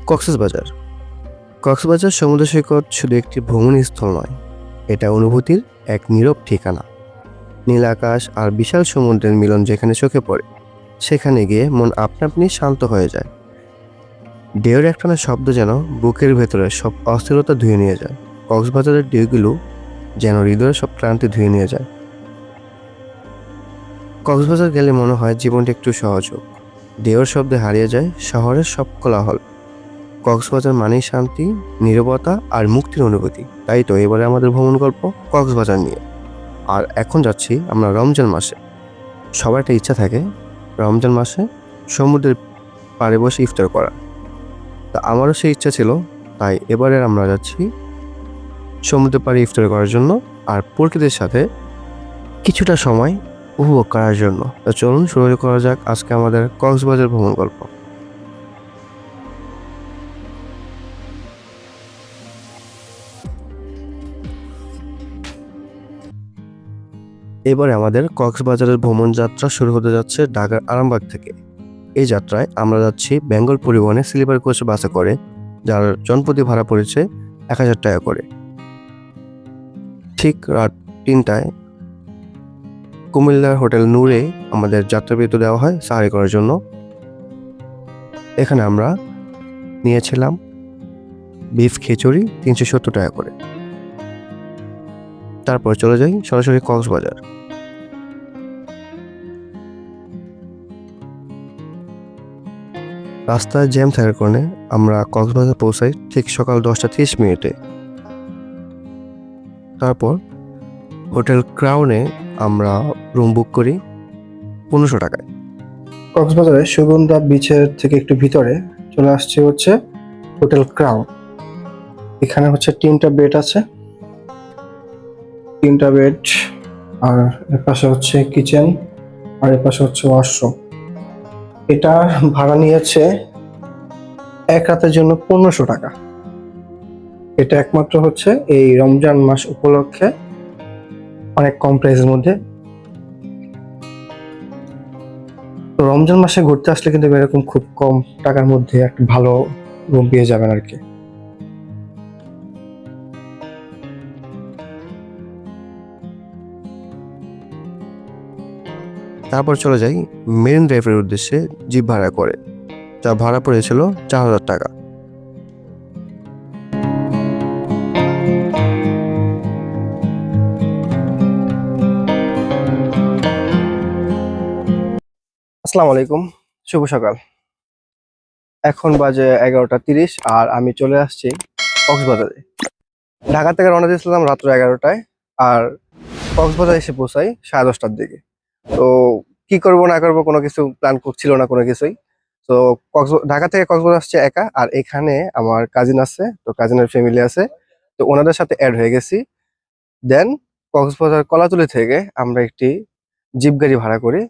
কক্সবাজার কক্সবাজার সমুদ্র সৈকত শুধু একটি ভ্রমণ স্থল নয়, এটা অনুভূতির এক নীরব ঠিকানা। নীল আকাশ আর বিশাল সমুদ্রের মিলন যেখানে চোখে পড়ে, সেখানে গিয়ে মন আপনা আপনি শান্ত হয়ে যায়। ঢেউয়ের একটানা শব্দ যেন বুকের ভেতরে সব অস্থিরতা ধুয়ে নিয়ে যায়। কক্সবাজারের ঢেউগুলো যেন হৃদয়ের সব ক্লান্তি ধুয়ে নিয়ে যায়। কক্সবাজার গেলে মনে হয় জীবনটা একটু সহজ হোক। ঢেউয়ের শব্দে হারিয়ে যায় শহরের সব কোলাহল। কক্সবাজার মানেই শান্তি, নীরবতা আর মুক্তির অনুভূতি। তাই তো এবারে আমাদের ভ্রমণ গল্প কক্সবাজার নিয়ে। আর এখন যাচ্ছি আমরা রমজান মাসে। সবার একটা ইচ্ছা থাকে রমজান মাসে সমুদ্রের পাড়ে বসে ইফতার করা। তা আমারও সেই ইচ্ছা ছিল, তাই এবারে আমরা যাচ্ছি সমুদ্রের পাড়ে ইফতার করার জন্য আর প্রকৃতির সাথে কিছুটা সময় উপভোগ করার জন্য। তা চলুন শুরু করা যাক আজকে আমাদের কক্সবাজার ভ্রমণ গল্প। এবারে আমাদের কক্সবাজারের ভ্রমণ যাত্রা শুরু হতে যাচ্ছে ঢাকার আরামবাগ থেকে। এই যাত্রায় আমরা যাচ্ছি বেঙ্গল পরিবহনে স্লিপার কোচ বাসে করে, যার জনপ্রতি ভাড়া পড়েছে ১,০০০ টাকা করে। ঠিক রাত ৩টায় কুমিল্লার হোটেল নূরে আমাদের যাত্রাবিরতি দেওয়া হয় সাহারি করার জন্য। এখানে আমরা নিয়েছিলাম বিফ খিচুড়ি ৩৭০ টাকা করে। তারপর চলে যাই সরাসরি কক্সবাজার। রাস্তায় জ্যাম থাকার কারণে আমরা কক্সবাজার পৌঁছাই ঠিক সকাল ১০টা ৩০ মিনিটে। তারপর হোটেল ক্রাউনে আমরা রুম বুক করি ১৫০০ টাকায়। কক্সবাজারের সুগন্ধা বিচের থেকে একটু ভিতরে চলে আসছে হচ্ছে হোটেল ক্রাউন। এখানে হচ্ছে ৩টা বেড আছে, ৩টা বেড, আর এর পাশে হচ্ছে কিচেন, আর এর পাশে হচ্ছে ওয়াশরুম। এটা ভাড়া নিয়েছে এক রাতের জন্য ১৫০০ টাকা। এটা একমাত্র হচ্ছে এই রমজান মাস উপলক্ষে অনেক কম প্রাইসের মধ্যে। তো রমজান মাসে ঘুরতে আসলে কিন্তু এরকম খুব কম টাকার মধ্যে একটা ভালো রুম পেয়ে যাবেন আর কি। তারপর চলে যাই মেরিন ড্রাইভের উদ্দেশ্যে জিপ ভাড়া করে, যা ভাড়া পড়েছিল ৪,০০০ টাকা। আসসালামু আলাইকুম, শুভ সকাল। এখন বাজে ১১টা ৩০ আর আমি চলে আসছি কক্সবাজারে। ঢাকা থেকে রওনা দিয়েছিলাম রাত্র ১১টায়, আর কক্সবাজার এসে পৌঁছাই ১০:৩০টার দিকে। তো কি করব না করব কোনো কিছু প্ল্যান করছিল না কোনো কিছুই। তো ঢাকা থেকে কক্সবাজার আসছে একা, আর এখানে আমার কাজিন আছে, তো কাজিনের ফ্যামিলি আছে, তো ওনাদের সাথে অ্যাড হয়ে গেছি। দেন কক্সবাজার কলাতলি থেকে আমরা একটি জিপ গাড়ি ভাড়া করে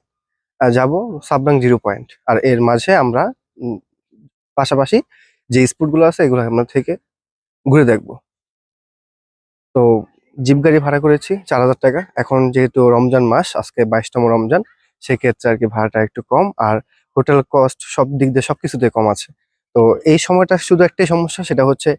যাব সাবরাং জিরো পয়েন্ট। আর এর মাঝে আমরা পাশাপাশি যে স্পটগুলো আছে এগুলো আমরা থেকে ঘুরে দেখবো। তো জিপ গাড়ি ভাড়া করেছি ৪,০০০ টাকা। এখন যেহেতু রমজান মাস, আজকে ২২তম রমজান, সেক্ষেত্রে আর কি ভাড়াটা একটু কম, আর হোটেল কস্ট সব দিক দিয়ে সবকিছুতে কম আছে। তো এই সময়টা শুধু একটাই সমস্যা, সেটা হচ্ছে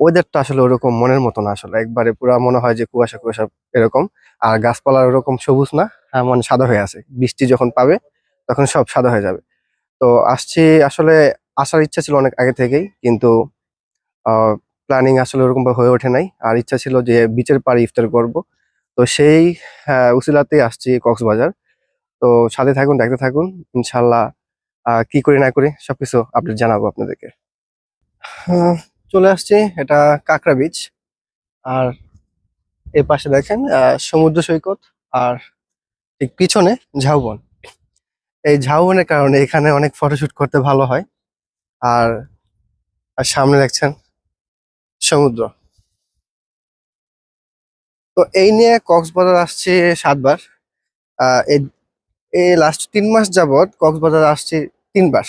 ওয়েদারটা আসলে ওরকম মনের মতো না। আসলে একবারে পুরা মনে হয় যে কুয়াশা কুয়াশা এরকম, আর গাছপালা ওরকম সবুজ না, মানে সাদা হয়ে আছে। বৃষ্টি যখন পাবে তখন সব সাদা হয়ে যাবে। তো আসছি, আসলে আসার ইচ্ছা ছিল অনেক আগে থেকেই, কিন্তু প্ল্যানিং আসলে ওরকম হয়ে ওঠে নাই। আর ইচ্ছা ছিল যে বিচের পাড়ে ইফতার করব। তো সেই উসিলাতেই আসছি কক্সবাজার। তো সাথে থাকুন, দেখতে থাকুন, ইনশাল্লাহ কি করি না করি সবকিছু আপডেট জানাবো আপনাদেরকে। আহ, চলে আসছি, এটা কাঁকড়া বিচ। আর এর পাশে দেখেন সমুদ্র সৈকত, আর ঠিক পিছনে ঝাউবন। এই ঝাউবনের কারণে এখানে অনেক ফটোশুট করতে ভালো হয়। আর আর সামনে দেখছেন সমুদ্র। তো এই নিয়ে কক্সবাজার আসছি ৭ বার। এই এই লাস্ট ৩ মাস যাবৎ কক্সবাজার আসছি ৩ বার।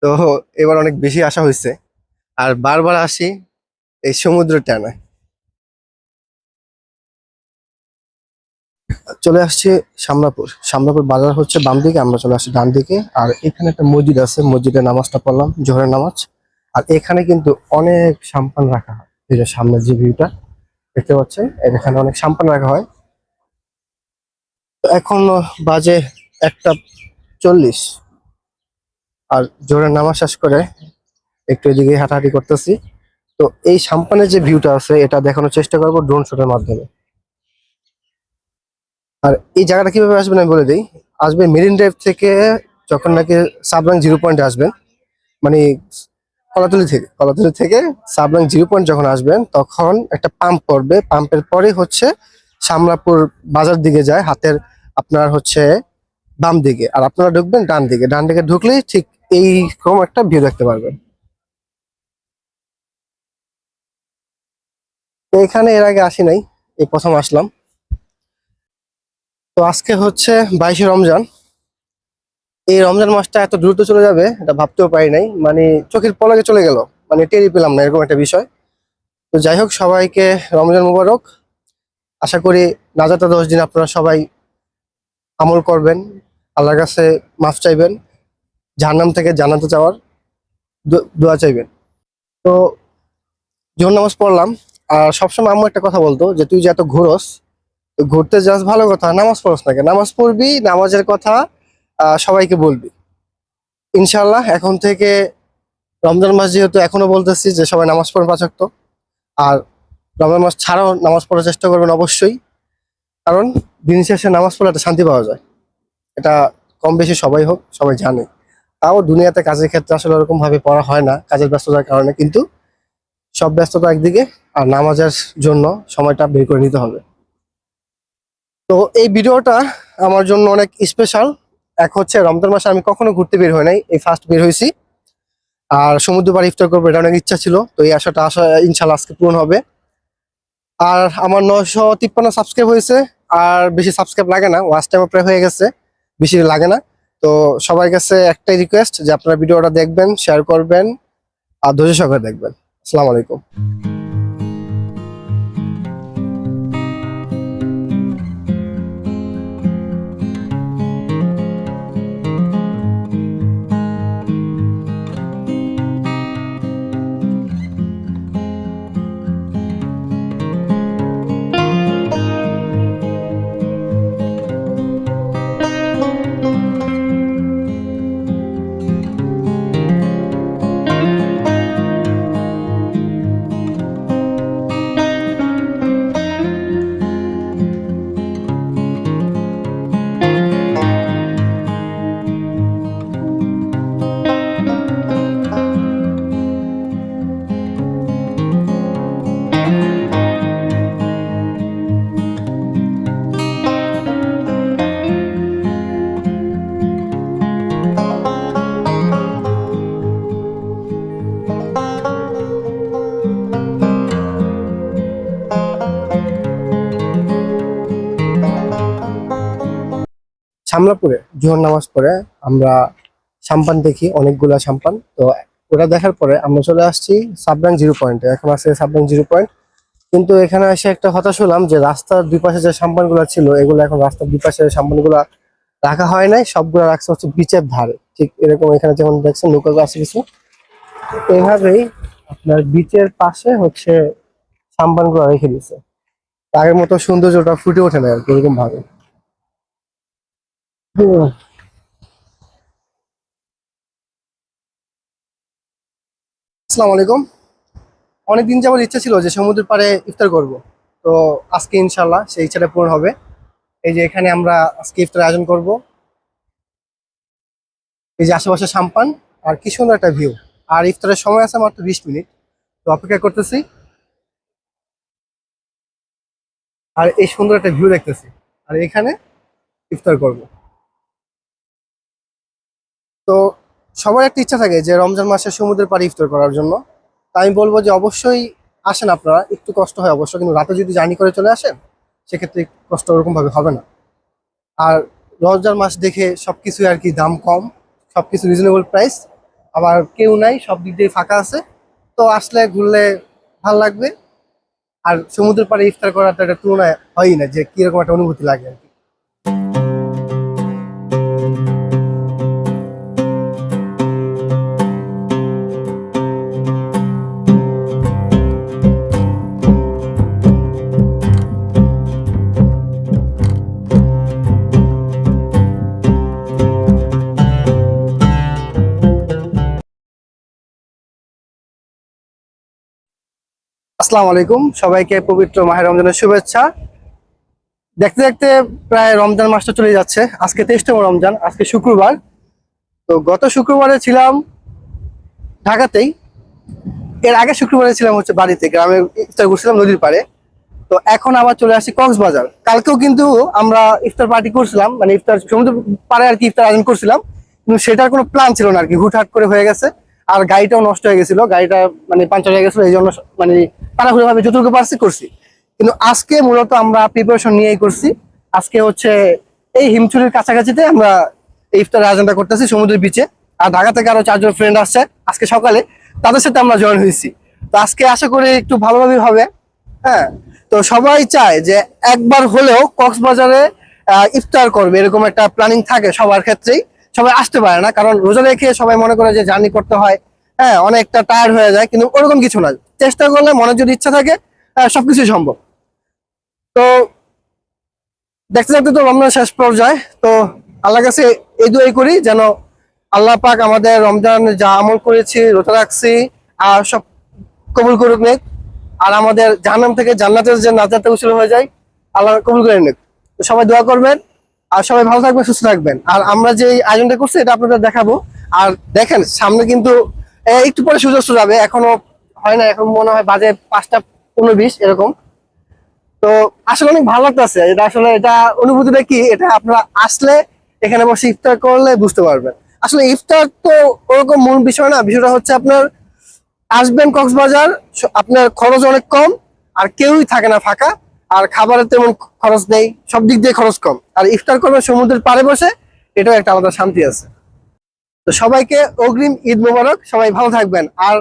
তো এবার অনেক বেশি আসা হয়েছে, আর বারবার আসি এই সমুদ্র টানে। চলে আসছি শামলাপুর। শামলাপুর বাজার হচ্ছে বাম দিকে, আমরা চলে আসছি ডান দিকে। আর এখানে একটা মসজিদ আছে, মসজিদে নামাজটা পড়লাম, জোহরের নামাজ। আর এখানে কিন্তু অনেক সাম্পান রাখা হয়। এই যে সামনের যে ভিউটা দেখতে পাচ্ছেন, এখানে অনেক সাম্পান রাখা হয়। তো এখন বাজে 1:40, আর জোহরের নামাজ শেষ করে একটু এদিকে হাঁটাহাঁটি করতেছি। তো এই সাম্পানের যে ভিউটা আছে এটা দেখানোর চেষ্টা করবো ড্রোন শটের মাধ্যমে। আর এই জায়গাটা কিভাবে আসবেন আমি বলে দিই। আসবেন মেরিন ড্রাইভ থেকে, যখন নাকি সাবরাং 0 পয়েন্টে আসবেন, মানে কলাতলি থেকে সাবরাং 0 পয়েন্ট যখন আসবেন, তখন একটা পাম্প পড়বে। পাম্পের পরে হচ্ছে শামলাপুর বাজার দিকে যায়, হাতের আপনার হচ্ছে বাম দিকে। আর আপনারা ঢুকবেন ডান দিকে। ডান দিকে ঢুকলেই ঠিক এইরকম একটা ভিউ দেখতে পারবেন। তো এখানে এর আগে আসি নাই, এই প্রথম আসলাম। তো আজকে হচ্ছে 22শে রমজান। এই রমজান মাসটা এত দ্রুত চলে যাবে এটা ভাবতেও পারি নাই, মানে চোখের পলকে চলে গেল, মানে টেরই পেলাম না এরকম একটা বিষয়। তো যাই হোক, সবাইকে রমজান মুবারক। আশা করি নাজাতে 10 দিন আপনারা সবাই আমল করবেন, আল্লাহর কাছে মাফ চাইবেন, জাহান্নাম থেকে জান্নাতে যাওয়ার দোয়া চাইবেন। তো জোহর নামাজ পড়লাম। আর সবসময় আম্মু একটা কথা বলতো যে তুই যে এত ঘুরোস, তো ঘুরতে যাস ভালো কথা, নামাজ পড়স না কেন? নামাজ পড়বি, নামাজের কথা সবাইকে বলবি ইনশাল্লাহ। এখন থেকে রমজান মাস যেহেতু, এখনো বলতেছি যে সবাই নামাজ পড়েন 5 ওয়াক্ত। আর রমজান মাস ছাড়াও নামাজ পড়ার চেষ্টা করবেন অবশ্যই, কারণ দিন শেষে নামাজ পড়লে একটা শান্তি পাওয়া যায়। এটা কম বেশি সবাই হোক, সবাই জানে। তাও দুনিয়াতে কাজের ক্ষেত্রে আসলে ওরকম ভাবে পড়া হয় না, কাজের ব্যস্ততার কারণে। কিন্তু সব ব্যস্ততা একদিকে, আর নামাজের জন্য সময়টা বের করে নিতে হবে। তো এই ভিডিওটা আমার জন্য অনেক স্পেশাল। এক হচ্ছে রমজান মাসে আমি কখনো ঘুরতে বের হই নাই, এই ফার্স্ট বের হয়েছি। আর সমুদ্র পাড়ে ইফতার করবো এটা অনেক ইচ্ছা ছিল, তো এই আশাটা ইনশাল্লাহ আজকে পূরণ হবে। আর আমার 953 সাবস্ক্রাইব হয়েছে। আর বেশি সাবস্ক্রাইব লাগে না, ওয়াচ টাইম প্রায় হয়ে গেছে, বেশি লাগে না। তো সবার কাছে একটাই রিকোয়েস্ট যে আপনারা ভিডিওটা দেখবেন, শেয়ার করবেন, আর ধৈর্য সহকারে দেখবেন। আসসালামু আলাইকুম। শামলাপুরে জোহর নামাজ পড়ে আমরা সাম্পান দেখি, অনেকগুলা সাম্পান। তো ওটা দেখার পরে আমরা চলে আসছি সাবরাং 0 পয়েন্টে। এখন আছে সাবরাং 0 পয়েন্ট। কিন্তু এখানে এসে একটা হতাশ হলাম যে রাস্তার দুই পাশে যে সাম্পান গুলা ছিল, এগুলো এখন রাস্তার দুই পাশে সাম্পান গুলা রাখা হয় নাই, সবগুলা রাখছে হচ্ছে বিচের ধারে। ঠিক এরকম এখানে যেমন দেখছেন নৌকা আছে কিছু, এভাবেই আপনার বিচের পাশে হচ্ছে সাম্পান গুলা রেখে দিচ্ছে। আগের মতো সৌন্দর্যটা ফুটে ওঠে না আর কি, এরকম ভাবে। হুম। আসসালামু আলাইকুম। অনেকদিন যাবার ইচ্ছা ছিল যে সমুদ্রের পাড়ে ইফতার করব। তো আজকে ইনশাল্লাহ সেই ইচ্ছাটা পূরণ হবে। এই যে এখানে আমরা আজকে ইফতার আয়োজন করব। এই যে আশেপাশে সাম্পান, আর কি সুন্দর একটা ভিউ। আর ইফতারের সময় আছে মাত্র 20 মিনিট। তো অপেক্ষা করতেছি, আর এই সুন্দর একটা ভিউ দেখতেছি, আর এখানে ইফতার করব। তো সবার একটা ইচ্ছা থাকে যে রমজান মাসে সমুদ্রের পাড়ে ইফতার করার জন্য। তা আমি বলবো যে অবশ্যই আসেন আপনারা। একটু কষ্ট হয় অবশ্য, কিন্তু রাতে যদি জার্নি করে চলে আসেন সেক্ষেত্রে কষ্ট ওরকম ভাবে হবে না। আর রমজান মাস দেখে সবকিছু আর কি দাম কম, সবকিছু রিজনেবল প্রাইস। আবার কেউ নাই, সব দিক দিয়ে ফাঁকা আছে। তো আসলে ঘুরলে ভালো লাগবে। আর সমুদ্রের পাড়ে ইফতার করার তো একটা তুলনায় হয়ই না, যে কিরকম একটা অনুভূতি লাগে আর কি। আসসালামু আলাইকুম, সবাইকে পবিত্র মাহে রমজানের শুভেচ্ছা। দেখতে দেখতে প্রায় রমজান মাসটা চলে যাচ্ছে। আজকে 23তম রমজান, আজকে শুক্রবার। তো গত শুক্রবারে ছিলাম ঢাকাতেই, এর আগে শুক্রবারে ছিলাম হচ্ছে বাড়িতে, গ্রামে ইফতার করছিলাম নদীর পাড়ে। তো এখন আবার চলে আসছি কক্সবাজার। কালকেও কিন্তু আমরা ইফতার পার্টি করছিলাম, মানে ইফতার সমুদ্র পাড়ে আর কি ইফতার আয়োজন করছিলাম, কিন্তু সেটার কোনো প্ল্যান ছিল না আর কি, হুটহাট করে হয়ে গেছে। আর গাড়িটাও নষ্ট হয়ে গেছিল, গাড়িটা মানে পাঞ্চার হয়ে গেছিল, এই জন্য মানে তাড়াহুড়ো ভাবে যতটুকু পারছি করছি। কিন্তু আজকে মূলত আমরা প্রিপারেশন নিয়েই করছি। আজকে হচ্ছে এই হিমচুরির কাছাকাছিতে আমরা এই ইফতার আয়োজনটা করতেছি সমুদ্রের বিচে। আর ঢাকা থেকে আরো 4জন ফ্রেন্ড আসছে আজকে সকালে, তাদের সাথে আমরা জয়েন হয়েছি। তো আজকে আশা করি একটু ভালোভাবেই হবে। হ্যাঁ, তো সবাই চায় যে একবার হলেও কক্সবাজারে ইফতার করবে, এরকম একটা প্ল্যানিং থাকে সবার ক্ষেত্রেই। সবাই আসতে পারে না, কারণ রোজা রেখে সবাই মনে করে যে জার্নি করতে হয়, হ্যাঁ অনেকটা টায়ার্ড হয়ে যায়, কিন্তু ওরকম কিছু না। চেষ্টা করলে, মনের যদি ইচ্ছা থাকে, সবকিছুই সম্ভব। তো দেখতে দেখতে তো রমজান শেষ পর্যায়ে। তো আল্লাহর কাছে এই দোয়াই করি যেন আল্লাহ পাক আমাদের রমজান যা আমল করেছি, রোজা রাখছি, আর সব কবুল করুক নেক। আর আমাদের জাহান্নাম থেকে জান্নাতের যে নাজাতটা উসিলা হয়ে যায়, আল্লাহ কবুল করে নেক। তো সবাই দোয়া করবেন, আর সবাই ভালো থাকবেন, সুস্থ থাকবেন। আর আমরা যে এই আয়োজনটা করছি এটা আপনাদের দেখাবো। আর দেখেন সামনে কিন্তু একটু পরে সূর্যাস্ত যাবে, এখনো হয় না, এখন মনে হয় বাজে 5টা 15-20 এরকম। তো আসলে অনেক ভালো লাগতেছে। এটা আসলে এটা অনুভূতিটা কি, এটা আপনারা আসলে এখানে বসে ইফতার করলে বুঝতে পারবেন। আসলে ইফতার তো ওরকম মূল বিষয় না, বিষয়টা হচ্ছে আপনার আসবেন কক্সবাজার, আপনার খরচ অনেক কম, আর কেউই থাকে না ফাঁকা, আর খাবারের তেমন খরচ নেই, সব দিক দিয়ে খরচ কম। আর ইফতার করবেন সমুদ্রের পাড়ে বসে, এটাও একটা আলাদা শান্তি আছে। তো সবাইকে অগ্রিম ঈদ মোবারক, সবাই ভালো থাকবেন। আর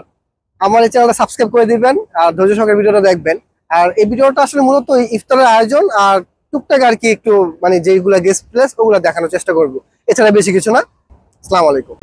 আমার এই চ্যানেলটা সাবস্ক্রাইব করে দিবেন, আর ধৈর্য সহকারে ভিডিওটা দেখবেন। আর এই ভিডিওটা আসলে মূলত ইফতারের আয়োজন আর টুকটাক আর কি একটু মানে যেগুলা গেস্ট প্লেস ওগুলা দেখানোর চেষ্টা করবো, এছাড়া বেশি কিছু না। আসসালামু আলাইকুম।